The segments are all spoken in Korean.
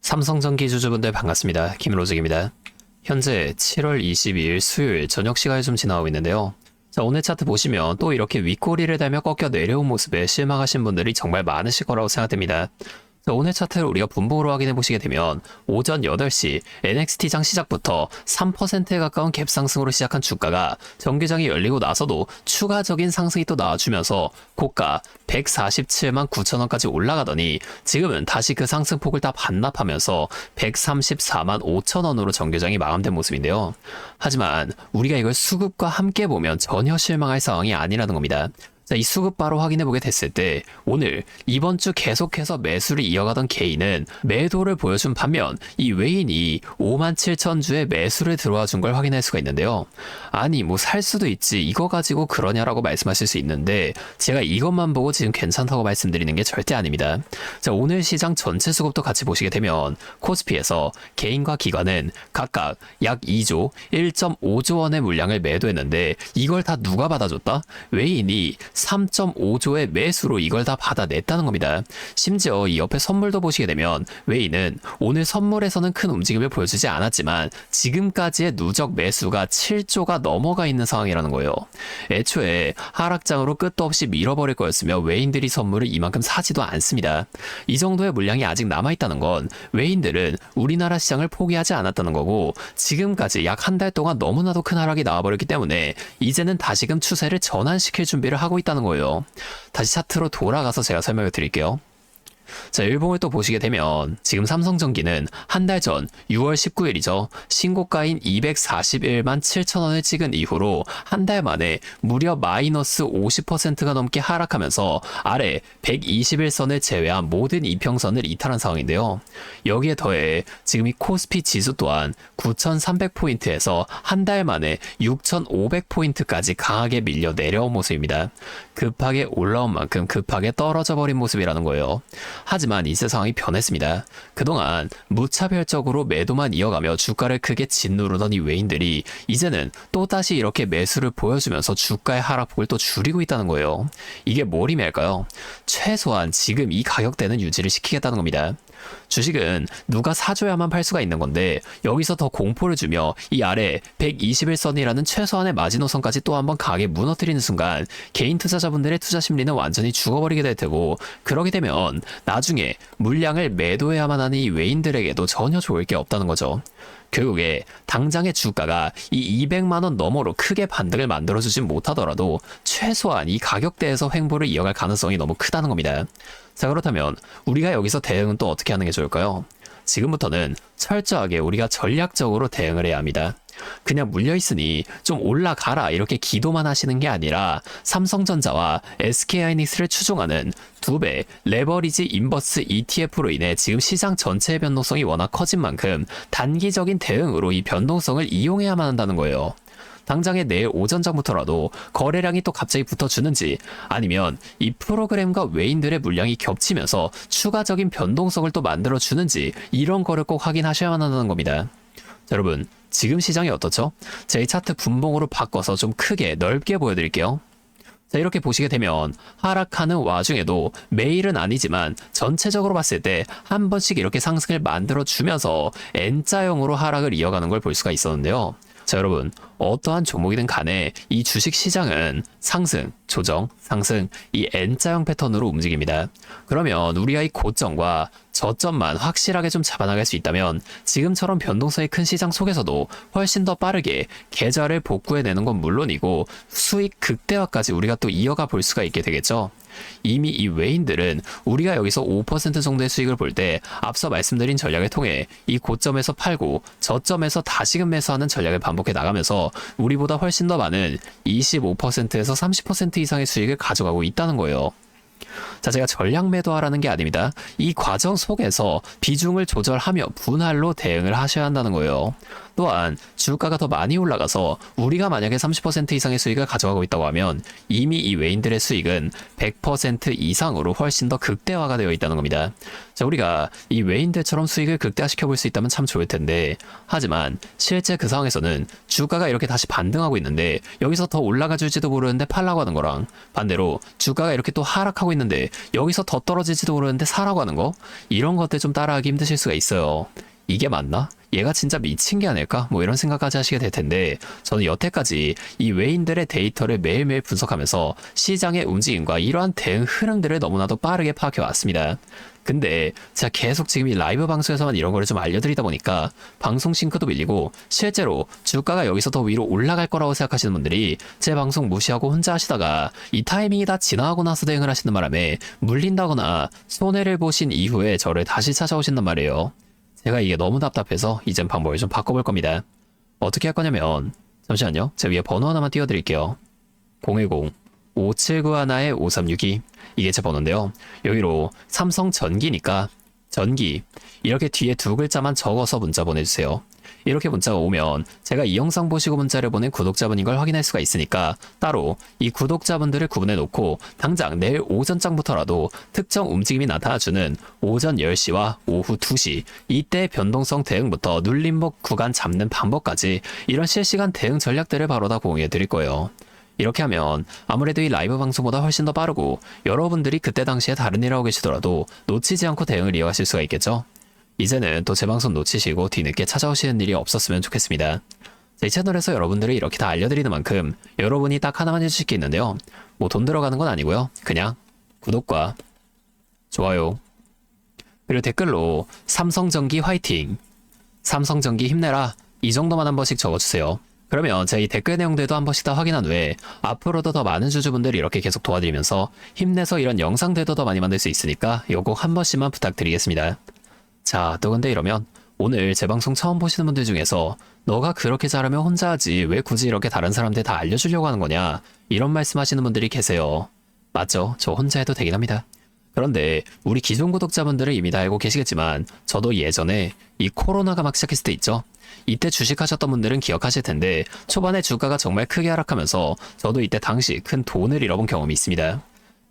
삼성전기 주주분들 반갑습니다. 김로직입니다. 현재 7월 22일 수요일 저녁 시간이 좀 지나고 있는데요. 자, 오늘 차트 보시면 또 이렇게 윗꼬리를 달며 꺾여 내려온 모습에 실망하신 분들이 정말 많으실 거라고 생각됩니다. 자, 오늘 차트를 우리가 분봉으로 확인해 보시게 되면 오전 8시 NXT장 시작부터 3%에 가까운 갭 상승으로 시작한 주가가 정기장이 열리고 나서도 추가적인 상승이 또 나와주면서 고가 147만 9천원까지 올라가더니 지금은 다시 그 상승폭을 다 반납하면서 134만 5천원으로 정기장이 마감된 모습인데요. 하지만 우리가 이걸 수급과 함께 보면 전혀 실망할 상황이 아니라는 겁니다. 자, 이 수급 바로 확인해보게 됐을 때 오늘 이번 주 계속해서 매수를 이어가던 개인은 매도를 보여준 반면 이 외인이 57,000주에 매수를 들어와 준 걸 확인할 수가 있는데요. 아니 뭐 살 수도 있지 이거 가지고 그러냐라고 말씀하실 수 있는데 제가 이것만 보고 지금 괜찮다고 말씀드리는 게 절대 아닙니다. 자, 오늘 시장 전체 수급도 같이 보시게 되면 코스피에서 개인과 기관은 각각 약 2조 1.5조 원의 물량을 매도했는데 이걸 다 누가 받아줬다? 외인이 3.5조의 매수로 이걸 다 받아냈다는 겁니다. 심지어 이 옆에 선물도 보시게 되면 외인은 오늘 선물에서는 큰 움직임을 보여주지 않았지만 지금까지의 누적 매수가 7조가 넘어가 있는 상황이라는 거예요. 애초에 하락장으로 끝도 없이 밀어버릴 거였으며 외인들이 선물을 이만큼 사지도 않습니다. 이 정도의 물량이 아직 남아있다는 건 외인들은 우리나라 시장을 포기하지 않았다는 거고 지금까지 약 한 달 동안 너무나도 큰 하락이 나와버렸기 때문에 이제는 다시금 추세를 전환시킬 준비를 하고 있다는 거예요. 다시 차트로 돌아가서 제가 설명을 드릴게요. 자, 일봉을 또 보시게 되면 지금 삼성전기는 한 달 전 6월 19일이죠. 신고가인 241만 7천원을 찍은 이후로 한 달 만에 무려 마이너스 50%가 넘게 하락하면서 아래 121선을 제외한 모든 이평선을 이탈한 상황인데요. 여기에 더해 지금 이 코스피 지수 또한 9,300포인트에서 한 달 만에 6,500포인트까지 강하게 밀려 내려온 모습입니다. 급하게 올라온 만큼 급하게 떨어져 버린 모습이라는 거예요. 하지만 이제 상황이 변했습니다. 그동안 무차별적으로 매도만 이어가며 주가를 크게 짓누르던 이 외인들이 이제는 또다시 이렇게 매수를 보여주면서 주가의 하락폭을 또 줄이고 있다는 거예요. 이게 뭘 의미할까요? 최소한 지금 이 가격대는 유지를 시키겠다는 겁니다. 주식은 누가 사줘야만 팔 수가 있는 건데 여기서 더 공포를 주며 이 아래 121선이라는 최소한의 마지노선까지 또 한번 강하게 무너뜨리는 순간 개인 투자자분들의 투자 심리는 완전히 죽어버리게 될 테고 그러게 되면 나중에 물량을 매도해야만 하는 이 외인들에게도 전혀 좋을 게 없다는 거죠. 결국에 당장의 주가가 이 200만원 너머로 크게 반등을 만들어주진 못하더라도 최소한 이 가격대에서 횡보를 이어갈 가능성이 너무 크다는 겁니다. 자, 그렇다면 우리가 여기서 대응은 또 어떻게 하는 게 좋을까요? 지금부터는 철저하게 우리가 전략적으로 대응을 해야 합니다. 그냥 물려있으니 좀 올라가라 이렇게 기도만 하시는 게 아니라 삼성전자와 SK하이닉스를 추종하는 2배 레버리지 인버스 ETF로 인해 지금 시장 전체의 변동성이 워낙 커진 만큼 단기적인 대응으로 이 변동성을 이용해야만 한다는 거예요. 당장에 내일 오전장부터라도 거래량이 또 갑자기 붙어주는지 아니면 이 프로그램과 외인들의 물량이 겹치면서 추가적인 변동성을 또 만들어주는지 이런 거를 꼭 확인하셔야만 한다는 겁니다. 자, 여러분 지금 시장이 어떻죠? 제 차트 분봉으로 바꿔서 좀 크게 넓게 보여드릴게요. 자, 이렇게 보시게 되면 하락하는 와중에도 매일은 아니지만 전체적으로 봤을 때 한 번씩 이렇게 상승을 만들어주면서 N자형으로 하락을 이어가는 걸 볼 수가 있었는데요. 자, 여러분 어떠한 종목이든 간에 이 주식 시장은 상승, 조정, 상승 이 N자형 패턴으로 움직입니다. 그러면 우리가 이 고점과 저점만 확실하게 좀 잡아나갈 수 있다면 지금처럼 변동성이 큰 시장 속에서도 훨씬 더 빠르게 계좌를 복구해내는 건 물론이고 수익 극대화까지 우리가 또 이어가 볼 수가 있게 되겠죠. 이미 이 외인들은 우리가 여기서 5% 정도의 수익을 볼 때 앞서 말씀드린 전략을 통해 이 고점에서 팔고 저점에서 다시금 매수하는 전략을 반복해 나가면서 우리보다 훨씬 더 많은 25%에서 30% 이상의 수익을 가져가고 있다는 거예요. 자, 제가 전략 매도하라는 게 아닙니다. 이 과정 속에서 비중을 조절하며 분할로 대응을 하셔야 한다는 거예요. 또한 주가가 더 많이 올라가서 우리가 만약에 30% 이상의 수익을 가져가고 있다고 하면 이미 이 외인들의 수익은 100% 이상으로 훨씬 더 극대화가 되어 있다는 겁니다. 자, 우리가 이 외인들처럼 수익을 극대화시켜 볼 수 있다면 참 좋을 텐데, 하지만 실제 그 상황에서는 주가가 이렇게 다시 반등하고 있는데 여기서 더 올라가 줄지도 모르는데 팔라고 하는 거랑, 반대로 주가가 이렇게 또 하락하고 있는데 여기서 더 떨어질지도 모르는데 사라고 하는 거, 이런 것들 좀 따라하기 힘드실 수가 있어요. 이게 맞나? 얘가 진짜 미친 게 아닐까? 뭐 이런 생각까지 하시게 될 텐데, 저는 여태까지 이 외인들의 데이터를 매일매일 분석하면서 시장의 움직임과 이러한 대응 흐름들을 너무나도 빠르게 파악해 왔습니다. 근데 제가 계속 지금 이 라이브 방송에서만 이런 거를 좀 알려드리다 보니까 방송 싱크도 밀리고, 실제로 주가가 여기서 더 위로 올라갈 거라고 생각하시는 분들이 제 방송 무시하고 혼자 하시다가 이 타이밍이 다 지나가고 나서 대응을 하시는 바람에 물린다거나 손해를 보신 이후에 저를 다시 찾아오신단 말이에요. 제가 이게 너무 답답해서 이젠 방법을 좀 바꿔볼 겁니다. 어떻게 할 거냐면, 잠시만요. 제가 위에 번호 하나만 띄워드릴게요. 010-5791-5362. 이게 제 번호인데요. 여기로 삼성 전기니까 전기 이렇게 뒤에 두 글자만 적어서 문자 보내주세요. 이렇게 문자가 오면 제가 이 영상 보시고 문자를 보낸 구독자분인 걸 확인할 수가 있으니까 따로 이 구독자분들을 구분해 놓고 당장 내일 오전장부터라도 특정 움직임이 나타나주는 오전 10시와 오후 2시 이때 변동성 대응부터 눌림목 구간 잡는 방법까지 이런 실시간 대응 전략들을 바로 다 공유해 드릴 거예요. 이렇게 하면 아무래도 이 라이브 방송보다 훨씬 더 빠르고 여러분들이 그때 당시에 다른 일 하고 계시더라도 놓치지 않고 대응을 이어가실 수가 있겠죠? 이제는 또 제 방송 놓치시고 뒤늦게 찾아오시는 일이 없었으면 좋겠습니다. 제 채널에서 여러분들이 이렇게 다 알려드리는 만큼 여러분이 딱 하나만 해주실 게 있는데요. 뭐 돈 들어가는 건 아니고요. 그냥 구독과 좋아요, 그리고 댓글로 삼성전기 화이팅, 삼성전기 힘내라, 이 정도만 한 번씩 적어주세요. 그러면 제가 이 댓글 내용들도 한 번씩 다 확인한 후에 앞으로도 더 많은 주주분들이 이렇게 계속 도와드리면서 힘내서 이런 영상들도 더 많이 만들 수 있으니까 요거 한 번씩만 부탁드리겠습니다. 자, 또 근데 이러면 오늘 제 방송 처음 보시는 분들 중에서 너가 그렇게 잘하면 혼자 하지 왜 굳이 이렇게 다른 사람들 다 알려주려고 하는 거냐, 이런 말씀하시는 분들이 계세요. 맞죠? 저 혼자 해도 되긴 합니다. 그런데 우리 기존 구독자분들은 이미 다 알고 계시겠지만 저도 예전에 이 코로나가 막 시작했을 때 있죠? 이때 주식하셨던 분들은 기억하실 텐데 초반에 주가가 정말 크게 하락하면서 저도 이때 당시 큰 돈을 잃어본 경험이 있습니다.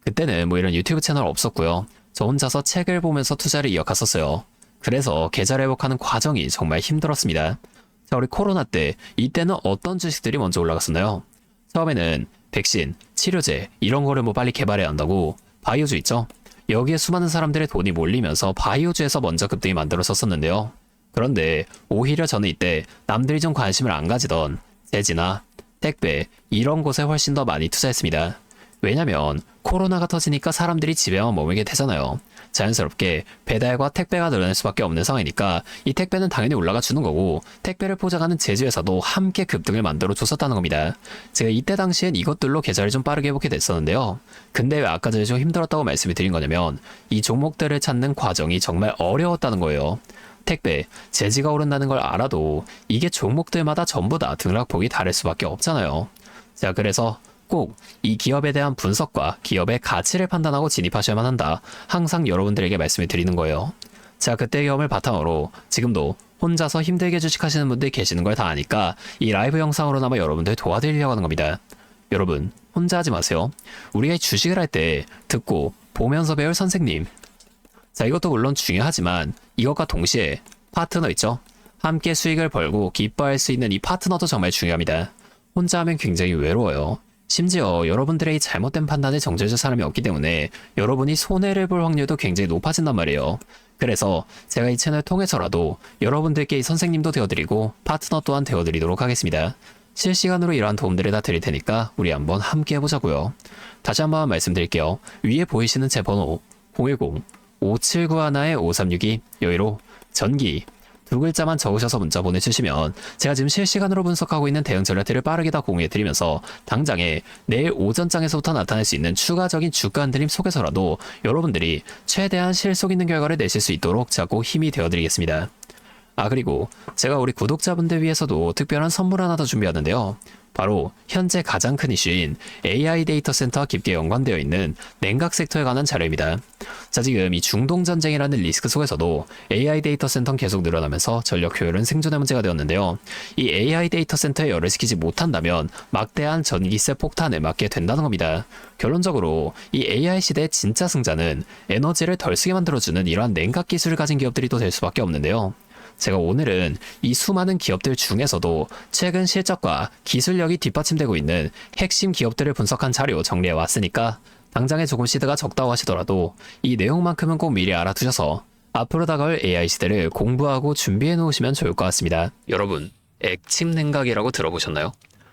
그때는 뭐 이런 유튜브 채널 없었고요. 저 혼자서 책을 보면서 투자를 이어갔었어요. 그래서 계좌 회복하는 과정이 정말 힘들었습니다. 자, 우리 코로나 때 이때는 어떤 주식들이 먼저 올라갔었나요? 처음에는 백신, 치료제 이런 거를 뭐 빨리 개발해야 한다고 바이오주 있죠? 여기에 수많은 사람들의 돈이 몰리면서 바이오주에서 먼저 급등이 만들어졌었는데요. 그런데 오히려 저는 이때 남들이 좀 관심을 안 가지던 제지나 택배 이런 곳에 훨씬 더 많이 투자했습니다. 왜냐면 코로나가 터지니까 사람들이 집에만 머물게 되잖아요. 자연스럽게 배달과 택배가 늘어날 수밖에 없는 상황이니까 이 택배는 당연히 올라가 주는 거고 택배를 포장하는 제조회사도 함께 급등을 만들어 줬었다는 겁니다. 제가 이때 당시엔 이것들로 계좌를 좀 빠르게 회복해 됐었는데요. 근데 왜 아까 전에 좀 힘들었다고 말씀을 드린 거냐면 이 종목들을 찾는 과정이 정말 어려웠다는 거예요. 택배, 제지가 오른다는 걸 알아도 이게 종목들마다 전부 다 등락폭이 다를 수밖에 없잖아요. 자, 그래서 꼭 이 기업에 대한 분석과 기업의 가치를 판단하고 진입하셔야만 한다. 항상 여러분들에게 말씀을 드리는 거예요. 자, 그때 경험을 바탕으로 지금도 혼자서 힘들게 주식하시는 분들이 계시는 걸 다 아니까 이 라이브 영상으로나마 여러분들 도와드리려고 하는 겁니다. 여러분, 혼자 하지 마세요. 우리가 주식을 할 때 듣고 보면서 배울 선생님. 자, 이것도 물론 중요하지만 이것과 동시에 파트너 있죠? 함께 수익을 벌고 기뻐할 수 있는 이 파트너도 정말 중요합니다. 혼자 하면 굉장히 외로워요. 심지어 여러분들의 이 잘못된 판단을 정죄해줄 사람이 없기 때문에 여러분이 손해를 볼 확률도 굉장히 높아진단 말이에요. 그래서 제가 이 채널 통해서라도 여러분들께 이 선생님도 되어드리고 파트너 또한 되어드리도록 하겠습니다. 실시간으로 이러한 도움들을 다 드릴 테니까 우리 한번 함께 해보자고요. 다시 한번 말씀드릴게요. 위에 보이시는 제 번호 010-5791-5362 여기로 전기 두 글자만 적으셔서 문자 보내주시면 제가 지금 실시간으로 분석하고 있는 대응 전략들을 빠르게 다 공유해드리면서 당장에 내일 오전장에서부터 나타날 수 있는 추가적인 주가 흔들림 속에서라도 여러분들이 최대한 실속 있는 결과를 내실 수 있도록 자꾸 힘이 되어드리겠습니다. 그리고 제가 우리 구독자분들 위해서도 특별한 선물 하나 더 준비하는데요. 바로 현재 가장 큰 이슈인 AI 데이터 센터와 깊게 연관되어 있는 냉각 섹터에 관한 자료입니다. 자, 지금 이 중동 전쟁이라는 리스크 속에서도 AI 데이터 센터는 계속 늘어나면서 전력 효율은 생존의 문제가 되었는데요. 이 AI 데이터 센터에 열을 식히지 못한다면 막대한 전기세 폭탄을 맞게 된다는 겁니다. 결론적으로 이 AI 시대의 진짜 승자는 에너지를 덜 쓰게 만들어주는 이러한 냉각 기술을 가진 기업들이 또 될 수밖에 없는데요. 제가 오늘은 이 수많은 기업들 중에서도 최근 실적과 기술력이 뒷받침되고 있는 핵심 기업들을 분석한 자료 정리해 왔으니까 당장에 조금 시드가 적다고 하시더라도 이 내용만큼은 꼭 미리 알아두셔서 앞으로 다가올 AI 시대를 공부하고 준비해 놓으시면 좋을 것 같습니다. 여러분, 액침 냉각이라고 들어보셨나요?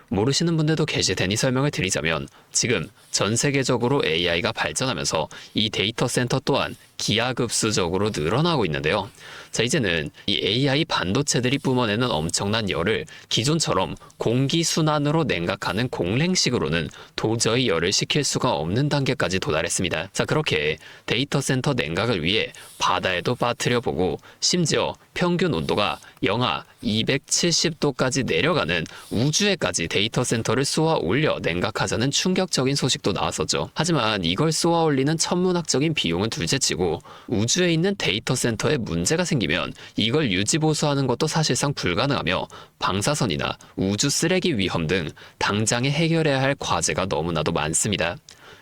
모르시는 분들도 계실 테니 설명을 드리자면 지금 전 세계적으로 AI가 발전하면서 이 데이터 센터 또한 기하급수적으로 늘어나고 있는데요. 자, 이제는 이 AI 반도체들이 뿜어내는 엄청난 열을 기존처럼 공기순환으로 냉각하는 공랭식으로는 도저히 열을 식힐 수가 없는 단계까지 도달했습니다. 자, 그렇게 데이터 센터 냉각을 위해 바다에도 빠뜨려보고 심지어 평균 온도가 영하 270도까지 내려가는 우주에까지 데이터 센터를 쏘아 올려 냉각하자는 충격적인 소식도 나왔었죠. 하지만 이걸 쏘아 올리는 천문학적인 비용은 둘째치고 우주에 있는 데이터 센터에 문제가 생기면 이걸 유지보수하는 것도 사실상 불가능하며 방사선이나 우주 쓰레기 위험 등 당장에 해결해야 할 과제가 너무나도 많습니다.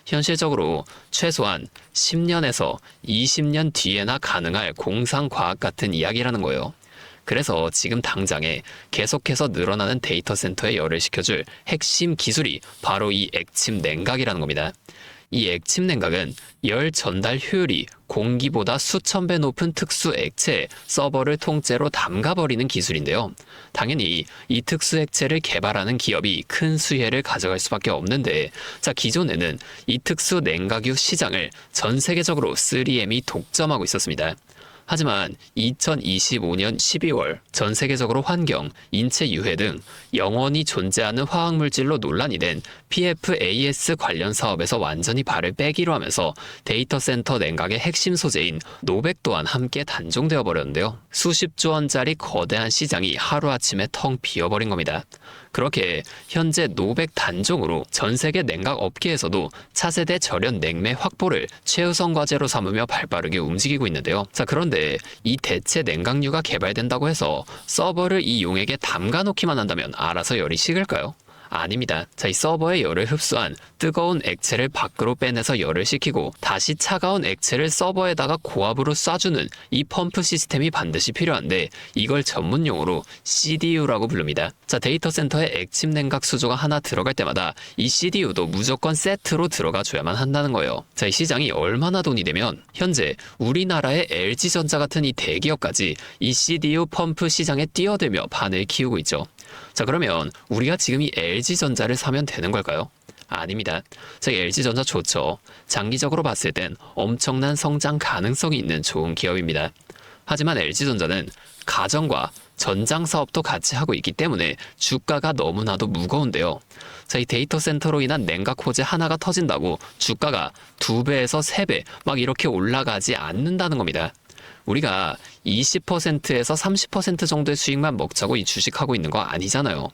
현실적으로 최소한 10년에서 20년 뒤에나 가능할 공상과학 같은 이야기라는 거예요. 그래서 지금 당장에 계속해서 늘어나는 데이터 센터에 열을 식혀줄 핵심 기술이 바로 이 액침 냉각이라는 겁니다. 이 액침 냉각은 열 전달 효율이 공기보다 수천 배 높은 특수 액체에 서버를 통째로 담가버리는 기술인데요. 당연히 이 특수 액체를 개발하는 기업이 큰 수혜를 가져갈 수밖에 없는데, 자, 기존에는 이 특수 냉각유 시장을 전 세계적으로 3M이 독점하고 있었습니다. 하지만 2025년 12월 전 세계적으로 환경, 인체 유해 등 영원히 존재하는 화학물질로 논란이 된 PFAS 관련 사업에서 완전히 발을 빼기로 하면서 데이터 센터 냉각의 핵심 소재인 노백 또한 함께 단종되어 버렸는데요. 수십조 원짜리 거대한 시장이 하루아침에 텅 비어버린 겁니다. 그렇게 현재 노백 단종으로 전 세계 냉각 업계에서도 차세대 절연 냉매 확보를 최우선 과제로 삼으며 발빠르게 움직이고 있는데요. 자, 그런데 이 대체 냉각유가 개발된다고 해서 서버를 이 용액에 담가 놓기만 한다면 알아서 열이 식을까요? 아닙니다. 자, 이 서버의 열을 흡수한 뜨거운 액체를 밖으로 빼내서 열을 식히고 다시 차가운 액체를 서버에다가 고압으로 쏴주는 이 펌프 시스템이 반드시 필요한데 이걸 전문용어로 CDU라고 부릅니다. 자, 데이터 센터에 액침 냉각 수조가 하나 들어갈 때마다 이 CDU도 무조건 세트로 들어가 줘야만 한다는 거예요. 자, 이 시장이 얼마나 돈이 되면 현재 우리나라의 LG전자 같은 이 대기업까지 이 CDU 펌프 시장에 뛰어들며 판을 키우고 있죠. 자, 그러면 우리가 지금 이 LG전자를 사면 되는 걸까요? 아닙니다. 자, LG전자 좋죠. 장기적으로 봤을 땐 엄청난 성장 가능성이 있는 좋은 기업입니다. 하지만 LG전자는 가전과 전장 사업도 같이 하고 있기 때문에 주가가 너무나도 무거운데요. 자, 이 데이터 센터로 인한 냉각 호재 하나가 터진다고 주가가 2배에서 3배 막 이렇게 올라가지 않는다는 겁니다. 우리가 20%에서 30% 정도의 수익만 먹자고 이 주식하고 있는 거 아니잖아요.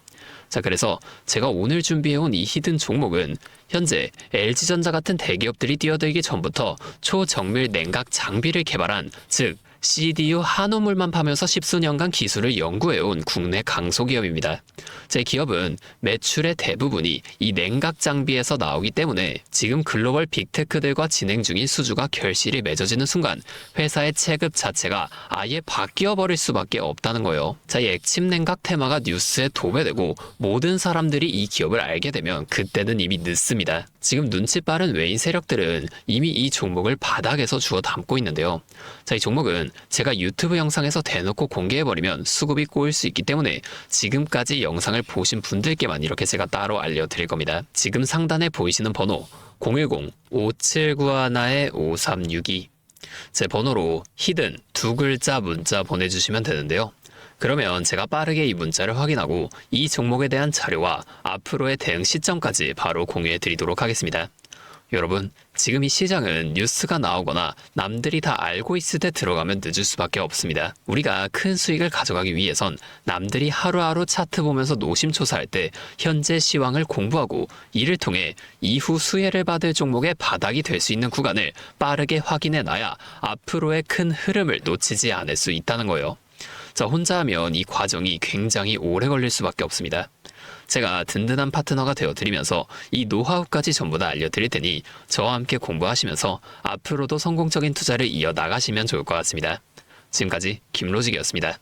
자, 그래서 제가 오늘 준비해온 이 히든 종목은 현재 LG전자 같은 대기업들이 뛰어들기 전부터 초정밀 냉각 장비를 개발한, 즉 CDU 한우물만 파면서 십수년간 기술을 연구해온 국내 강소기업입니다. 제 기업은 매출의 대부분이 이 냉각 장비에서 나오기 때문에 지금 글로벌 빅테크들과 진행 중인 수주가 결실이 맺어지는 순간 회사의 체급 자체가 아예 바뀌어 버릴 수밖에 없다는 거예요. 자, 이 액침 냉각 테마가 뉴스에 도배되고 모든 사람들이 이 기업을 알게 되면 그때는 이미 늦습니다. 지금 눈치 빠른 외인 세력들은 이미 이 종목을 바닥에서 주워 담고 있는데요. 자, 이 종목은 제가 유튜브 영상에서 대놓고 공개해버리면 수급이 꼬일 수 있기 때문에 지금까지 영상을 보신 분들께만 이렇게 제가 따로 알려드릴 겁니다. 지금 상단에 보이시는 번호 010-5791-5362 제 번호로 히든 2글자 문자 보내주시면 되는데요. 그러면 제가 빠르게 이 문자를 확인하고 이 종목에 대한 자료와 앞으로의 대응 시점까지 바로 공유해 드리도록 하겠습니다. 여러분, 지금 이 시장은 뉴스가 나오거나 남들이 다 알고 있을 때 들어가면 늦을 수밖에 없습니다. 우리가 큰 수익을 가져가기 위해선 남들이 하루하루 차트 보면서 노심초사할 때 현재 시황을 공부하고 이를 통해 이후 수혜를 받을 종목의 바닥이 될 수 있는 구간을 빠르게 확인해 놔야 앞으로의 큰 흐름을 놓치지 않을 수 있다는 거예요. 자, 혼자 하면 이 과정이 굉장히 오래 걸릴 수밖에 없습니다. 제가 든든한 파트너가 되어드리면서 이 노하우까지 전부 다 알려드릴 테니 저와 함께 공부하시면서 앞으로도 성공적인 투자를 이어나가시면 좋을 것 같습니다. 지금까지 김로직이었습니다.